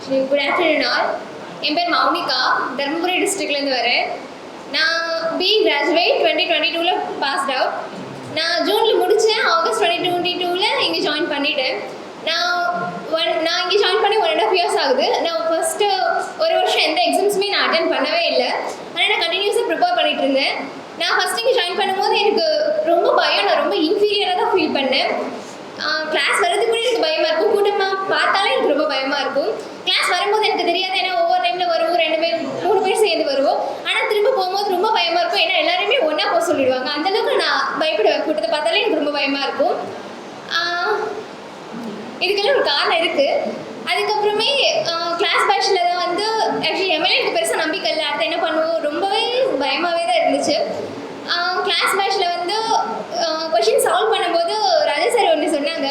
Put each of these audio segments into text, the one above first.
Good afternoon all. என் பேர் மௌனிகா, தருமபுரி டிஸ்ட்ரிக்ட்லேருந்து வரேன். நான் பிஇ கிராஜுவேட் 2022 பாஸ்ட் அவுட். நான் ஜூனில் முடித்தேன். ஆகஸ்ட் 2022 இங்கே ஜாயின் பண்ணிட்டேன். நான் இங்கே ஜாயின் பண்ணி 1.5 years ஆகுது. நான் ஃபஸ்ட்டு ஒரு வருஷம் எந்த எக்ஸாம்ஸுமே நான் அட்டென்ட் பண்ணவே இல்லை. ஆனால் நான் கண்டினியூஸாக ப்ரிப்பேர் பண்ணிகிட்டு இருந்தேன். நான் ஃபஸ்ட்டு இங்கே ஜாயின் பண்ணும்போது எனக்கு ரொம்ப பயம். நான் ரொம்ப இன்ஃபீரியராக தான் ஃபீல் பண்ணேன். கிளாஸ் வரதுக்கு கூட எனக்கு பயமாக இருக்கும். கூட்டமாக பார்த்தாலே எனக்கு ரொம்ப பயமாக இருக்கும். கிளாஸ் வரும்போது எனக்கு தெரியாது, ஏன்னா ஒவ்வொரு டைமில் வருவோம், 2 பேர் 3 பேர் சேர்ந்து வருவோம். ஆனால் திரும்ப போகும்போது ரொம்ப பயமாக இருக்கும், ஏன்னா எல்லாருமே ஒன்றா போக சொல்லிடுவாங்க. அந்தளவுக்கு நான் பயப்படுவேன். கூட்டத்தை பார்த்தாலே எனக்கு ரொம்ப பயமாக இருக்கும். இதுக்கெல்லாம் ஒரு காரணம் இருக்குது. அதுக்கப்புறமே கிளாஸ் பேட்சில் தான் வந்து ஆக்சுவலி எம்எல்ஏ எனக்கு பெருசாக நம்பிக்கை இல்லை. அடுத்து என்ன பண்ணுவோம், ரொம்பவே பயமாகவே தான் இருந்துச்சு. கிளாஸ் பேட்சில் வந்து கொஷின் சால்வ் பண்ணும்போது ராஜா சார் ஒன்று சொன்னாங்க.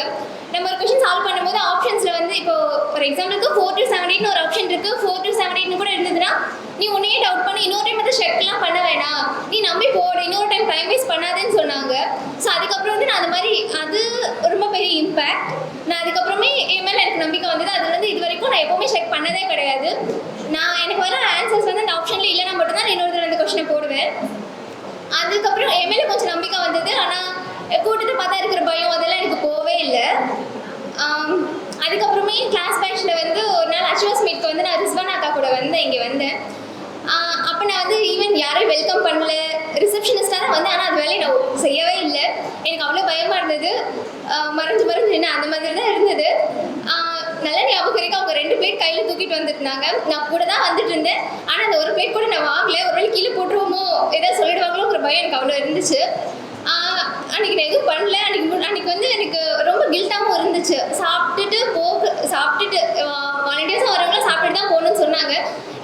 நம்ம ஒரு கொஷின் சால்வ் பண்ணும்போது ஆப்ஷன்ஸில் வந்து இப்போ ஒரு எக்ஸாம்பிளுக்கு 4 to 7 ஒரு ஆப்ஷன் இருக்குது. 4 to 7 கூட இருந்ததுன்னா நீ உன்னையே டவுட் பண்ணி இன்னொரு டைம் வந்து செக்லாம் பண்ண வேணாம், நீ நம்பி போடு, இன்னொரு டைம் டைம் வேஸ்ட் பண்ணாதேன்னு சொன்னாங்க. ஸோ அதுக்கப்புறம் வந்து நான் அந்த மாதிரி அது ரொம்ப பெரிய இம்பேக்ட். நான் அதுக்கப்புறமே என் மேலே எனக்கு நம்பிக்கை வந்தது. அது வந்து இது வரைக்கும் நான் எப்போவுமே செக் பண்ணதே கிடையாது. எனக்கு வர ஆன்சர்ஸ் வந்து அந்த ஆப்ஷனில் இல்லைனா மட்டும்தான் நான் இன்னொரு அந்த கொஷினை போடுவேன். அதுக்கப்புறம் என் மேலே கொஞ்சம் நம்பிக்கை வந்தது. ஆனால் கூட்டத்தை பார்த்தா இருக்கிற பயம் அதெல்லாம் எனக்கு போகவே இல்லை. அதுக்கப்புறமே கிளாஸ் பேட்சில் வந்து ஒரு நாள் அச்சுவஸ் மீட்க்கு வந்து நான் ரிஸ்வான் அக்கா கூட இங்கே வந்தேன். அப்போ நான் வந்து ஈவன் யாரையும் வெல்கம் பண்ணல, ரிசப்ஷனிஸ்டாக தான் வந்தேன். ஆனால் அது வேலையை நான் செய்யவே இல்லை. எனக்கு அவ்வளோ பயமாக இருந்தது. மறைஞ்சு நின்று அந்த மாதிரி தான் இருந்தது. நல்ல ஞாபகம் இருக்கு, அவங்க 2 பிளேட் கையில் தூக்கிட்டு வந்துருந்தாங்க. நான் கூட தான் வந்துட்டு இருந்தேன். ஆனால் அந்த ஒரு பிளேட் கூட நான் வாங்கல. ஒரு வேளை கீழே போட்டுருவோமோ, ஏதாவது சொல்லிடுவாங்களோங்கிற பயம் எனக்கு அவ்வளோ இருந்துச்சு. அன்றைக்கி நான் எதுவும் பண்ணல. அன்றைக்கி வந்து எனக்கு ரொம்ப கில்ட்டாகவும் இருந்துச்சு. சாப்பிட்டுட்டு வாலண்டியர்ஸாக வரவங்களாம் சாப்பிட்டுட்டு தான் போகணுன்னு சொன்னாங்க.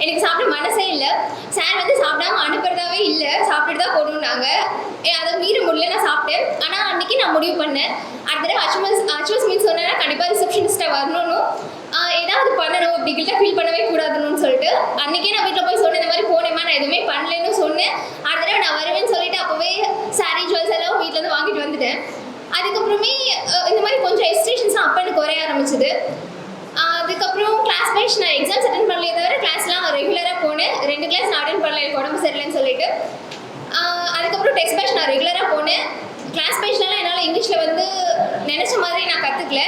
எனக்கு சாப்பிட மனசே இல்லை. சார் வந்து சாப்பிடாம அனுப்புறதாவே இல்லை, சாப்பிட்டுட்டு தான் போகணுன்னாங்க. அதை மீற முடியல, நான் சாப்பிட்டேன். ஆனால் அன்றைக்கி நான் முடிவு பண்ணேன், அடுத்த தடவை அச்சுவஸ் மீட் சொன்னேன்னா கண்டிப்பாக ரிசப்ஷனிஸ்ட்டாக வரணும்னு, ஏதாவது பண்ணணும், இப்படி கில்ட்டாக ஃபீல் பண்ணவே கூடாதுன்னு சொல்லிட்டு அன்றைக்கே நான் வீட்டில் போய் சொன்னேன், இந்த மாதிரி போனேம்மா, நான் எதுவுமே பண்ணலன்னு சொன்னேன். அடுத்த தடவை நான் வருவேன்னு சொல்லிட்டு அப்போவே சாரி ஜுவல்ஸ் எல்லாம் வீட்டிலேருந்து வாங்கிட்டு வந்துட்டேன். அதுக்கப்புறமே இந்த மாதிரி கொஞ்சம் எக்ஸ்ட்ரேஷன்ஸ்லாம் அப்போ எனக்கு குறைய ஆரம்பிச்சிது. அதுக்கப்புறம் கிளாஸ் பேட்ச் நான் எக்ஸாம்ஸ் அட்டென்ட் பண்ணலையே தவிர கிளாஸ்லாம் ரெகுலராக போனேன். 2 கிளாஸ் நான் அட்டென்ட் பண்ணல, எனக்கு உடம்பு சரியில்லைன்னு சொல்லிட்டு. அதுக்கப்புறம் டெஸ்ட் பேட்ச் நான் ரெகுலராக போனேன். கிளாஸ் பேட்ச்லாம் என்னால் இங்கிலீஷில் வந்து நினச்ச மாதிரி நான் கற்றுக்கல.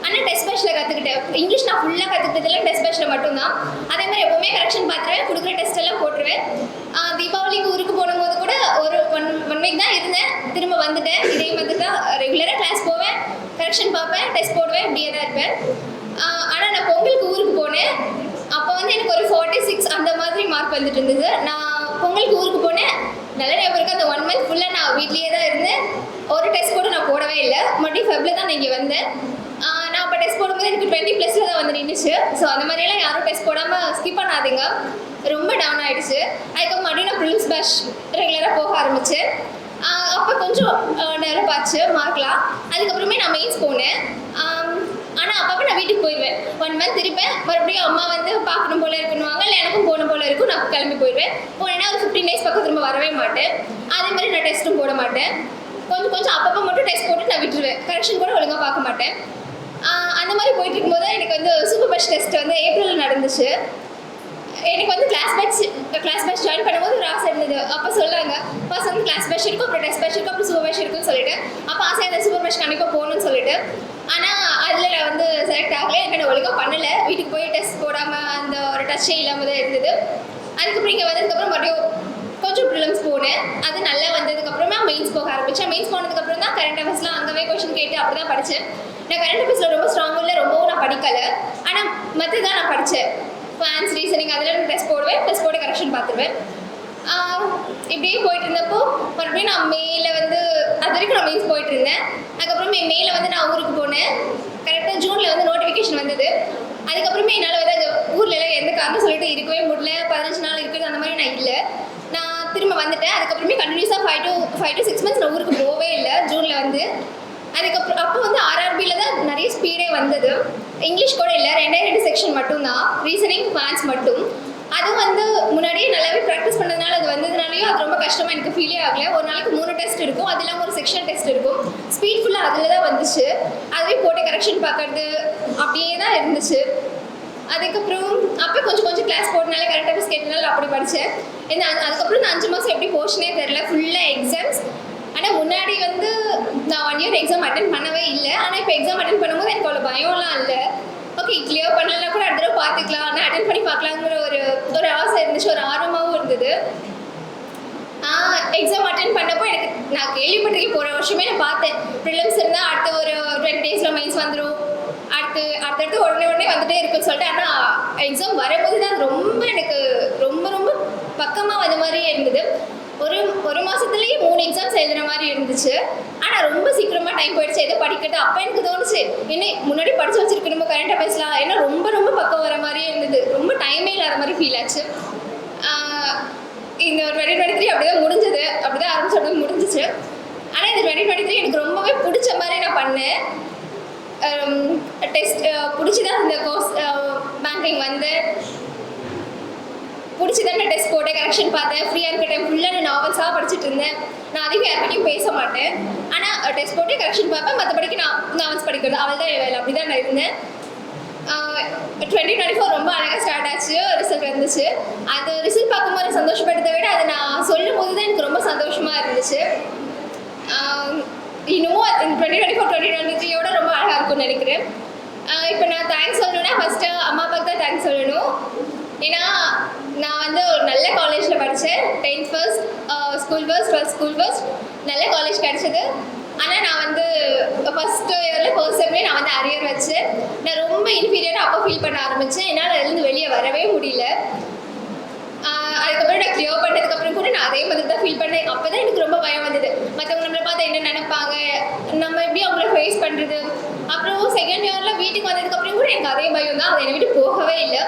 ஆனால் டெஸ்ட் பேட்சில் கற்றுக்கிட்டேன். இங்கிலீஷ் நான் ஃபுல்லாக கற்றுக்கிட்டதில்ல, டெஸ்ட் பேட்சில் மட்டும்தான். அதே மாதிரி எப்போவுமே கரெக்ஷன் பார்த்துருவேன், கொடுக்குற டெஸ்ட் எல்லாம் போட்டுருவேன். தீபாவளிக்கு ஊருக்கு போகும்போது கூட ஒரு ஒன் வீக் தான் இருந்தேன், திரும்ப வந்துட்டேன். இதே மாதிரி தான் ரெகுலராக கிளாஸ் போவேன், கரெக்ஷன் பார்ப்பேன், டெஸ்ட் போடுவேன், இப்படியே தான் இருப்பேன். ஆனால் நான் பொங்கலுக்கு ஊருக்கு போனேன். அப்போ வந்து எனக்கு ஒரு 46 அந்த மாதிரி மார்க் வந்துட்டு இருந்தது. நான் பொங்கலுக்கு ஊருக்கு போனேன். நல்ல ஞாபகம் இருக்குது, அந்த 1 month ஃபுல்லாக நான் வீட்லேயே தான் இருந்தேன். ஒரு டெஸ்ட் கூட நான் போடவே இல்லை. மறுபடியும் ஃபெப்ரில் தான் நான் இங்கே வந்தேன். நான் அப்போ டெஸ்ட் போடும்போது எனக்கு 20+ தான் வந்து நின்றுச்சு. ஸோ அந்த மாதிரியெல்லாம் யாரும் டெஸ்ட் போடாமல் ஸ்கிப் பண்ணாதீங்க. ரொம்ப டவுன் ஆகிடுச்சு. அதுக்கப்புறம் மறுபடியும் நான் ப்ரிலிம்ஸ் பேட்ச் ரெகுலராக போக ஆரம்பித்தேன். அப்போ கொஞ்சம் டெவலப் ஆச்சு மார்க்லாம். அதுக்கப்புறமே நான் மெயின்ஸ் போனேன். ஆனால் அப்பப்போ நான் வீட்டுக்கு போயிடுவேன். 1 month இருப்பேன். மறுபடியும் அம்மா வந்து பார்க்கணும் போல இருக்குன்னுவாங்க, இல்லை எனக்கும் போகணும் போல இருக்கும், நான் கிளம்பி போயிடுவேன். போனேன்னா ஒரு 15 days பக்கம் திரும்ப வரவே மாட்டேன். அதே மாதிரி நான் டெஸ்ட்டும் போட மாட்டேன். கொஞ்சம் அப்பப்போ மட்டும் டெஸ்ட் போட்டு நான் விட்டுருவேன். கரெக்ஷன் கூட ஒழுங்காக பார்க்க மாட்டேன். அந்த மாதிரி போயிட்டு இருக்கும்போது எனக்கு வந்து சூப்பர் பேட்ச் டெஸ்ட் வந்து ஏப்ரலில் நடந்துச்சு. எனக்கு வந்து கிளாஸ் பேட்ச் ஜாயின் பண்ணும்போது ஒரு ஆசை இருந்தது. அப்போ சொல்லாங்க, ஃபர்ஸ்ட் வந்து கிளாஸ் பேட்ச் இருக்கும், அப்புறம் டெஸ்ட் பேட்ச் இருக்கும், அப்புறம் சூப்பர் பேட்ச் இருக்குன்னு சொல்லிட்டு அப்போ ஆசையாக அந்த சூப்பர் பேட்ச் கண்டிப்பாக போகணும்னு சொல்லிட்டு. ஆனால் அதில் நான் வந்து செலக்ட் ஆகலை. எனக்கு நான் ஒழுங்காக பண்ணலை. வீட்டுக்கு போய் டெஸ்ட் போடாமல் அந்த ஒரு டச்சே இல்லாமல் தான் இருந்தது. அதுக்கப்புறம் இங்கே வந்ததுக்கப்புறம் மறுபடியும் கொஞ்சம் ப்ரிலிம்ஸ் போனேன். அது நல்லா வந்ததுக்கப்புறமா மெயின்ஸ் போக ஆரம்பித்தேன். மெயின்ஸ் போனதுக்கப்புறம் தான் கரண்ட் அஃபேர்ஸ்லாம் அங்கேவே கொஷின் கேட்டு அப்படி தான் படித்தேன். நான் கரண்ட் அஃபேர்ஸில் ரொம்ப ஸ்ட்ராங்கும் இல்லை, ரொம்பவும் நான் படிக்கலை. ஆனால் மற்றதான் நான் படித்தேன். ஃபேன்ஸ், ரீசனிங் அதில் நான் டெஸ்ட் போடுவேன், டெஸ்ட் போட்டு கரெக்ஷன் பார்த்துருவேன். இப்படியே போயிட்டு இருந்தப்போ மறுபடியும் நான் மேல வந்து அது வரைக்கும் நான் மெயின்ஸ் போயிட்டு இருந்தேன். அதுக்கப்புறம் மேல வந்து நான் ஊருக்கு போனேன். கரெக்டாக ஜூனில் வந்து நோட்டிஃபிகேஷன் வந்தது. அதுக்கப்புறமே என்னால் வந்து அந்த ஊரில் எந்த காரணம் சொல்லிட்டு இருக்கவே முடியல. 15 நாள் இருக்குது அந்த மாதிரி நான் இல்லை. நான் திரும்ப வந்துட்டேன். அதுக்கப்புறமே கண்டினியூஸாக 5 to 6 months நான் ஊருக்கு போகவே இல்லை. ஜூனில் வந்து அதுக்கப்புறம் அப்போ வந்து ஆர்ஆர்பியில் தான் நிறைய ஸ்பீடே வந்தது. இங்கிலீஷ் கூட இல்லை, 2 செக்ஷன் மட்டும்தான், ரீசனிங் மேத்ஸ் மட்டும். அதுவும் வந்து முன்னாடியே நல்லாவே ப்ராக்டிஸ் பண்ணதுனால அது வந்ததுனாலையும் அது ரொம்ப கஷ்டமாக எனக்கு ஃபீலே ஆகலை. ஒரு நாளைக்கு 3 டெஸ்ட் இருக்கும், அது இல்லாமல் ஒரு செக்ஷன் டெஸ்ட் இருக்கும். ஸ்பீட் ஃபுல்லாக அதில் தான் வந்துச்சு. அதுவே போட்டு கரெக்ஷன் பார்க்கறது அப்படியே தான் இருந்துச்சு. அது அதுக்கப்புறம் அப்போ கொஞ்சம் கொஞ்சம் கிளாஸ் போட்டனால கரெக்டாக மிஸ் கேட்டனால அப்படி படித்தேன். அதுக்கப்புறம் இந்த 5 மாதம் எப்படி போச்சுனே தெரில, ஃபுல்லாக எக்ஸாம்ஸ். ஆனால் முன்னாடி வந்து நான் 1 இயர் எக்ஸாம் அட்டன் பண்ணவே இல்லை. ஆனால் இப்போ எக்ஸாம் அட்டன் பண்ணும்போது எனக்கு அவ்வளோ பயம்லாம் இல்லை. ஓகே கிளியர் பண்ணலன்னா கூட அடுத்த தடவை பார்த்துக்கலாம், ஆனால் அட்டன் பண்ணி பார்க்கலாங்கிற ஒரு ஆசை இருந்துச்சு, ஒரு ஆர்வமாகவும் இருந்தது. எக்ஸாம் அட்டன் பண்ணப்போ எனக்கு நான் கேள்விப்பட்டிருக்கேன், போகிற வருஷமே நான் பார்த்தேன் ப்ரிலிம்ஸ் இருந்தால் அடுத்த ஒரு 20 டேஸில் மெயின்ஸ் வந்துடும், அடுத்தடுத்து உடனே வந்துட்டே இருக்குன்னு சொல்லிட்டு. ஆனால் எக்ஸாம் வரும்போது தான் ரொம்ப எனக்கு ரொம்ப ரொம்ப பக்கமாக வந்த மாதிரியே இருந்தது. ஒரு மாதத்துலேயே 3 எக்ஸாம்ஸ் எழுதுகிற மாதிரி இருந்துச்சு. ஆனால் ரொம்ப சீக்கிரமாக டைம் போயிடுச்சு எதோ படிக்கிறது. அப்போ எனக்கு தோணுச்சு என்ன முன்னாடி படித்து வச்சுருக்கு, நம்ம கரெக்டாக பேசலாம், ஏன்னா ரொம்ப ரொம்ப பக்கம் வர மாதிரியே இருந்தது. ரொம்ப டைமே இல்லாத மாதிரி ஃபீல் ஆச்சு. இந்த 2023 அப்படிதான் முடிஞ்சது, அப்படிதான் ஆரம்பிச்சது முடிஞ்சிச்சு. ஆனால் இந்த 2023 எனக்கு ரொம்பவே பிடிச்ச மாதிரி நான் பண்ணேன். டெஸ்ட் பிடிச்சிதான் இந்த கோர்ஸ் பேங்கிங் வந்து பிடிச்சிதான் நான் டெஸ்ட் போட்டேன், கரெக்ஷன் பார்த்தேன். ஃப்ரீயாக இருக்க டைம் ஃபுல்லாக நான் நாவல்ஸாக படிச்சுட்டு இருந்தேன். நான் அதிகம் யார்கிட்டையும் பேச மாட்டேன், ஆனால் டெஸ்ட் போட்டு கரெக்ஷன் பார்ப்பேன், மற்றபடிக்கு நான் நாவல்ஸ் படிக்கிறது அவள் தான் வேலை, அப்படி தான் நான் இருந்தேன். 2024 ரொம்ப அழகாக ஸ்டார்ட் ஆச்சு, ரிசல்ட் வந்துச்சு. அது ரிசல்ட் பார்க்கும்போது சந்தோஷப்பட்டதை விட அதை நான் சொல்லும் போது தான் எனக்கு ரொம்ப சந்தோஷமாக இருந்துச்சு. இன்னமும் 2024-2023 ரொம்ப அழகாக இருக்கும்னு நினைக்கிறேன். இப்போ நான் தேங்க்ஸ் சொல்லணும்னா ஃபஸ்ட்டு அம்மா அப்பாவுக்கு தான் தேங்க்ஸ் சொல்லணும். ஏன்னா நான் வந்து ஒரு நல்ல காலேஜில் படித்தேன், 10th first, school first, 12th school first, நல்ல காலேஜ் கிடச்சிது. ஆனால் நான் வந்து ஃபஸ்ட் இயரில் ஃபர்ஸ்ட் செம்லேயே நான் வந்து அரியர் வச்சு நான் ரொம்ப இன்ஃபீரியராக அப்போ ஃபீல் பண்ண ஆரம்பித்தேன். என்னால் அதுலேருந்து வெளியே வரவே முடியல. அதுக்கப்புறம் நான் கிளியர் பண்ணதுக்கப்புறம் கூட நான் அதே மாதிரி தான் ஃபீல் பண்ணேன். அப்போ தான் எனக்கு ரொம்ப பயம் வந்தது, மற்றவங்க நம்மளை பார்த்தா என்ன நினைப்பாங்க, நம்ம எப்படி அவங்கள ஃபேஸ் பண்ணுறது. அப்புறம் செகண்ட் இயரில் வீட்டுக்கு வந்ததுக்கப்புறம் கூட எனக்கு அதே பயம் தான், அதை என்னை விட்டு போகவே இல்லை.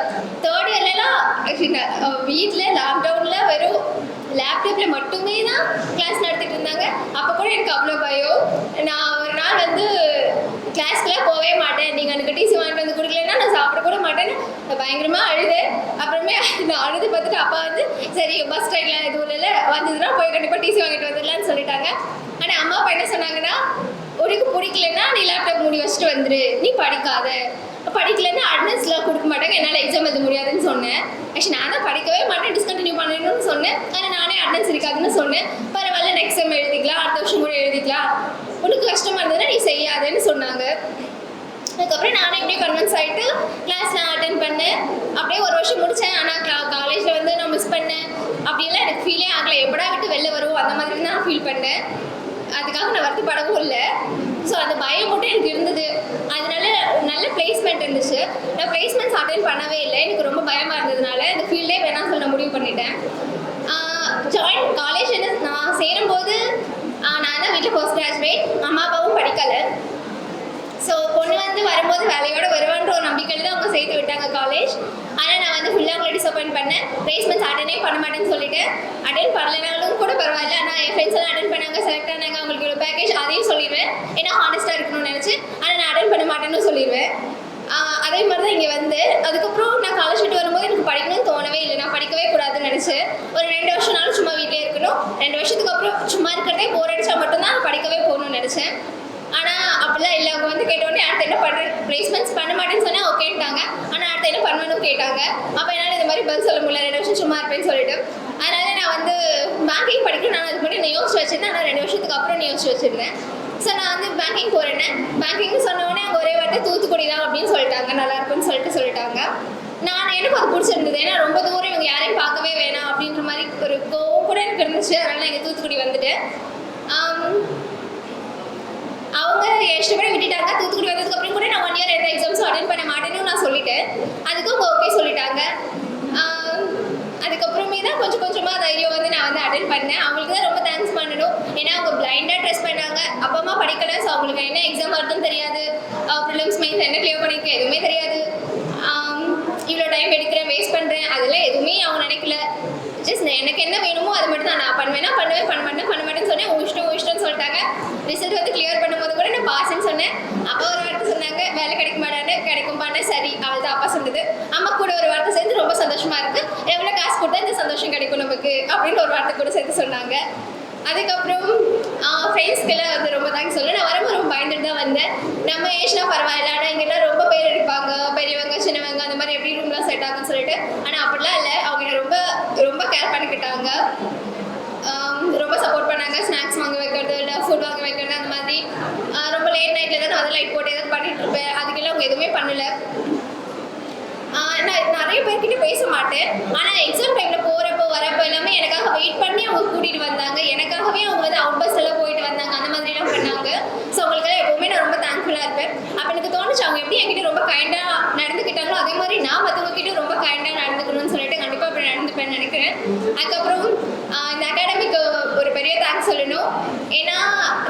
தேர்ட் இயர்லலாம் வீட்டில் லாக்டவுனில் வெறும் லேப்டாப்பில் மட்டுமே தான் கிளாஸ் நடத்திட்டு இருந்தாங்க. அப்போ கூட எனக்கு அவ்வளோ பயம். நான் ஒரு நாள் வந்து கிளாஸ்க்குலாம் போகவே மாட்டேன், நீங்கள் எனக்கு டிசி வாங்கிட்டு வந்து கொடுக்கலன்னா நான் சாப்பிட கூட மாட்டேன்னு நான் பயங்கரமாக அழுதேன். அப்புறமே நான் அழுது பார்த்துட்டு அப்பா வந்து சரி பஸ் ஸ்டாண்டில் எதுவும் இல்லை வந்ததுன்னா போய் கண்டிப்பாக டிசி வாங்கிட்டு வந்துடலான்னு சொல்லிட்டாங்க. ஆனால் அம்மா அப்பா என்ன சொன்னாங்கன்னா, உனக்கு பிடிக்கலன்னா நீ லேப்டாப் மூடி வச்சுட்டு வந்துடு, நீ படிக்கலைன்னா அட்டனன்ஸ்லாம் கொடுக்க மாட்டாங்க, என்னால் எக்ஸாம் எழுத முடியாதுன்னு சொன்னேன். ஆக்சுவலி நான் தான் படிக்கவே மாட்டேன், டிஸ்கண்டினியூ பண்ணணும்னு சொன்னேன். ஆனால் நானே அட்டனன்ஸ் இருக்காதுன்னு சொன்னேன். பரவாயில்ல நெக்ஸ்ட் செம் எழுதிக்கலாம், அடுத்த வருஷம் கூட எழுதிக்கலாம், உனக்கு கஷ்டமாக இருந்ததுன்னா நீ செய்யாதுன்னு சொன்னாங்க. அதுக்கப்புறம் நானே இப்படியே கன்வின்ஸ் ஆகிட்டு கிளாஸ்லாம் அட்டென்ட் பண்ணேன். அப்படியே ஒரு வருஷம் முடித்தேன். ஆனால் காலேஜில் வந்து நான் மிஸ் பண்ணேன் அப்படியெல்லாம் எனக்கு ஃபீலே ஆகலை. எப்படா விட்டு வெளில வருவோம் அந்த மாதிரி தான் நான் ஃபீல் பண்ணேன். அதுக்காக நான் வருத்தப்படவும் இல்லை. ஸோ அந்த பயம் மட்டும் எனக்கு இருந்தது. அதனால நல்ல பிளேஸ்மெண்ட் இருந்துச்சு, நான் பிளேஸ்மெண்ட்ஸ் அட்டென்ட் பண்ணவே இல்லை. எனக்கு ரொம்ப பயமாக இருந்ததுனால இந்த ஃபீல்டே வேணாம்னு சொல்லி நான் முடிவு பண்ணிட்டேன். காலேஜ் நான் சேரும்போது நான் தான் வீட்டில் ஃபர்ஸ்ட் கிராஜுவேட், அம்மா அப்பாவும் படிக்கலை. ஸோ பொண்ணு வந்து வரும்போது வேலையோடு வருவான்ற ஒரு நம்பிக்கையில் தான் அவங்க சேர்த்து விட்டாங்க காலேஜ். ஆனால் நான் வந்து ஃபுல்லாக அவங்களை டிசப்பாயின்ட் பண்ணேன். பிளேஸ்மெண்ட்ஸ் அட்டனே பண்ண மாட்டேன்னு சொல்லிட்டு அட்டென்ட் பண்ணலனாலும் கூட பரவாயில்ல, ஆனால் என் ஃப்ரெண்ட்ஸ் எல்லாம் அட்டென்ட் பண்ணாங்க, செலக்ட் ஆனாங்க, அவங்களுக்கு ஒரு பேக்கேஜ் அதையும் சொல்லிடுவேன். ஏன்னா ஹானஸ்ட்டாக இருக்கணும்னு நினச்சி. ஆனால் நான் அட்டென்ட் பண்ண மாட்டேன்னு சொல்லிடுவேன். அதே மாதிரி தான் இங்கே வந்து அதுக்கப்புறம் நான் காலேஜ் விட்டு வரும்போது எனக்கு படிக்கணும்னு தோணவே இல்லை. நான் படிக்கவே கூடாதுன்னு நினச்சேன். ஒரு 2 வருஷம்னாலும் சும்மா வீட்டிலே இருக்கணும், 2 வருஷத்துக்கு அப்புறம் சும்மா இருக்கிறதே போர் அடித்தா மட்டும்தான் நான் படிக்கவே போகணும்னு நினச்சேன். ஆனால் அப்படிலாம் இல்லை. அவங்க வந்து கேட்டோடனே அடுத்து என்ன பண்ணுறேன், பிளேஸ்மெண்ட்ஸ் பண்ண மாட்டேன்னு சொன்னால் ஓகேட்டாங்க. ஆனால் அடுத்து என்ன பண்ணணும்னு கேட்டாங்க. அப்போ என்னால் இந்த மாதிரி பதில் சொல்ல முடியல, 2 வருஷம் சும்மா இருப்பேன்னு சொல்லிட்டு. அதனால் நான் வந்து பேங்கிங் படிக்கணும். நான் அதுக்கு முன்னாடி நான் யோசிச்சு வச்சுருந்தேன், ஆனால் 2 வருஷத்துக்கு அப்புறம் நான் யோசிச்சு வச்சுருந்தேன். ஸோ நான் வந்து பேங்கிங் போகிறேன்னு பேங்கிங்னு சொன்னோடனே அவங்க ஒரே வார்த்தை தூத்துக்குடி தான் அப்படின்னு சொல்லிட்டாங்க, நல்லா இருக்குன்னு சொல்லிட்டாங்க. எனக்கு அது பிடிச்சிருந்தது. ஏன்னா ரொம்ப தூரம் இவங்க யாரையும் பார்க்கவே வேணாம் அப்படின்ற மாதிரி ஒரு கோவம் கூட எனக்கு இருந்துச்சு. அதனால் நான் இங்கே தூத்துக்குடி வந்துட்டு அவங்க இஷ்டப்படி விட்டுட்டாங்க. தூத்துக்குடி வந்ததுக்கப்புறம் கூட நான் 1 இயர் எந்த எக்ஸாம்ஸும் அட்டென்ட் பண்ண மாட்டேன்னு நான் சொல்லிட்டேன். அதுக்கும் அவங்க ஓகே சொல்லிட்டாங்க. அதுக்கப்புறமே தான் கொஞ்சம் கொஞ்சமாக தைரியம் வந்து நான் வந்து அட்டென்ட் பண்ணேன். அவங்களுக்கு தான் ரொம்ப தேங்க்ஸ் பண்ணணும். ஏன்னா அவங்க பிளைண்டாக ட்ரெஸ் பண்ணாங்க. அப்பா அம்மா படிக்கலை. ஸோ அவங்களுக்கு என்ன எக்ஸாம் வருதுன்னு தெரியாது, ப்ரிலிம்ஸ் மெயின்ஸ் என்ன கிளியர் பண்ணியிருக்கேன் எதுவுமே தெரியாது. இவ்வளோ டைம் எடுக்கிறேன், வேஸ்ட் பண்ணுறேன், அதெல்லாம் எதுவுமே அவங்க நினைக்கல. ஜஸ்ட் எனக்கு என்ன வேணுமோ அதை மட்டும் தான் நான் பண்ணுவேன்னா பண்ணுவேன், பண்ண மாட்டேன்னு சொன்னேன். உன் இஷ்டம்னு சொல்லிட்டாங்க. ரிசல்ட் வந்து கிளியர் பண்ணும்போது கூட நான் பாஸ்ன்னு சொன்னேன். அப்பா ஒரு வார்த்தை சொன்னாங்க, வேலை கிடைக்க மாட்டான்னு. கிடைக்கும் பண்ண சரி அவள் தான் அப்பா சொன்னது. அம்மா கூட ஒரு வார்த்தை சேர்ந்து ரொம்ப சந்தோஷமாக இருக்குது, எவ்வளோ காசு கொடுத்தா இந்த சந்தோஷம் கிடைக்கும் நமக்கு அப்படின்னு ஒரு வார்த்தை கூட சேர்த்து சொன்னாங்க. அதுக்கப்புறம் ஃப்ரெண்ட்ஸ்க்கெல்லாம் வந்து ரொம்ப தேங்க்ஸ் சொல்ல. நான் வரும்போது ரொம்ப பயந்துட்டு தான் வந்தேன். நம்ம ஏஜ்னா பரவாயில்ல, ஆனால் இங்கெல்லாம் ரொம்ப பேர் இருப்பாங்க, பெரியவங்க சின்னவங்க அந்த மாதிரி எப்படி ரூமில் பேர்கிட்ட பேச மாட்டேன். ஆனால் எக்ஸாம் டைமில் போகிறப்போ வரப்போ எல்லாமே எனக்காக வெயிட் பண்ணி அவங்க கூட்டிகிட்டு வந்தாங்க. எனக்காகவே அவங்க வந்து அவுட் பஸ் எல்லாம் போயிட்டு வந்தாங்க. அந்த மாதிரிலாம் பண்ணாங்க. ஸோ அவங்களுக்கெல்லாம் எப்போவுமே நான் ரொம்ப தேங்க்ஃபுல்லாக இருப்பேன். அப்போ எனக்கு தோணுச்சு அவங்க எப்படி என்கிட்ட ரொம்ப கைண்டாக நடந்துக்கிட்டாங்களோ அதே மாதிரி நான் மற்றவங்க கிட்ட ரொம்ப கைண்டாக நடந்துக்கணும்னு சொல்லிட்டு கண்டிப்பாக அப்படி நடந்துப்பேன்னு நினைக்கிறேன். அதுக்கப்புறம் இந்த அகாடமிக்கு ஒரு பெரிய தேங்க்ஸ் சொல்லணும். ஏன்னா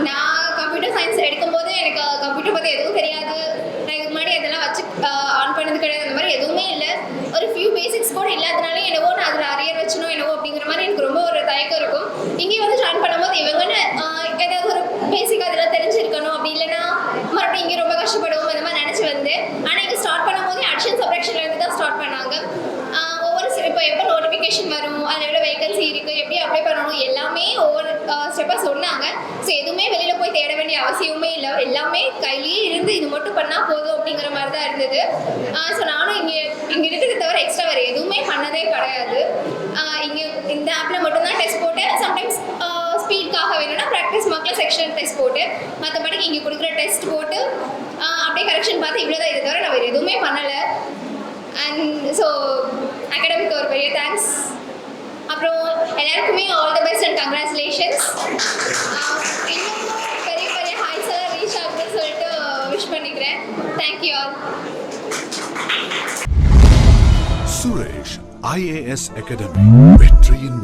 நான் கம்ப்யூட்டர் சயின்ஸ் எடுக்கும்போது எனக்கு கம்ப்யூட்டர் பற்றி எதுவும் தெரியாது. நான் இதுக்கு முன்னாடி அதெல்லாம் வச்சு ஆன் பண்ணது கிடையாது. அந்த மாதிரி எதுவுமே இல்லை. ஒரு ஃபியூ பேசிக்ஸ் கூட இல்லாதனாலே என்னவோ நான் அதில் அரியர் வச்சனோ என்னவோ அப்படிங்கிற மாதிரி எனக்கு ரொம்ப ஒரு தயக்கம் இருக்கும். இங்கே வந்து ஜாயின் பண்ணும்போது இவங்கன்னு ஏதாவது ஒரு பேசிக் அதெல்லாம் தெரிஞ்சிருக்கணும். அப்படி இல்லைன்னா மறுபடியும் இங்கே ரொம்ப கஷ்டப்படுவோம் அந்த மாதிரி நினச்சி வந்து. ஆனால் இங்கே ஸ்டார்ட் பண்ணும்போது அடிஷன் சப்ராக்ஷன்லேருந்து தான் ஸ்டார்ட் பண்ணாங்க. ஒவ்வொரு இப்போ எப்போ நோட்டிஃபிகேஷன் வரும், அதில் எவ்வளோ வேகன்சி இருக்குது, எப்படி அப்ளை பண்ணணும் எல்லாமே ஒவ்வொரு ஸ்டெப்பாக சொன்னாங்க. ஸோ எதுவுமே வெளியில் போய் தேட வேண்டிய அவசியமே இல்லை. எல்லாமே கையிலேயே இருந்து இது மட்டும் பண்ணால் போதும் அப்படிங்கிற மாதிரி தான் இருந்தது. ஸோ நானும் இங்கே இருக்கிறத தவிர எக்ஸ்ட்ரா வேறு எதுவுமே பண்ணதே கிடையாது. இங்கே இந்த ஆப்பில் மட்டும்தான் டெஸ்ட் போட்டு சம்டைம்ஸ் ஸ்பீட்காக வேணும்னா ப்ராக்டிஸ் மார்க்கில் செக்ஷன் டெஸ்ட் போட்டு மற்றபடிக்கு இங்கே கொடுக்குற டெஸ்ட் போட்டு அப்படியே கரெக்ஷன் பார்த்து இவ்வளோ தான். இதை தவிர நான் வேறு எதுவுமே பண்ணலை. அண்ட் ஸோ அகாடமிக்கு ஒரு பெரிய தேங்க்ஸ். அப்புறம் எல்லாருக்குமே all the best and congratulations. இன்னும் பெரிய பெரிய ஹாய் சார் ரீச் ஆகுதுன்னு சொல்லிட்டு விஷ் பண்ணிக்கிறேன். Thank you all. Suresh IAS academy வெற்றியின்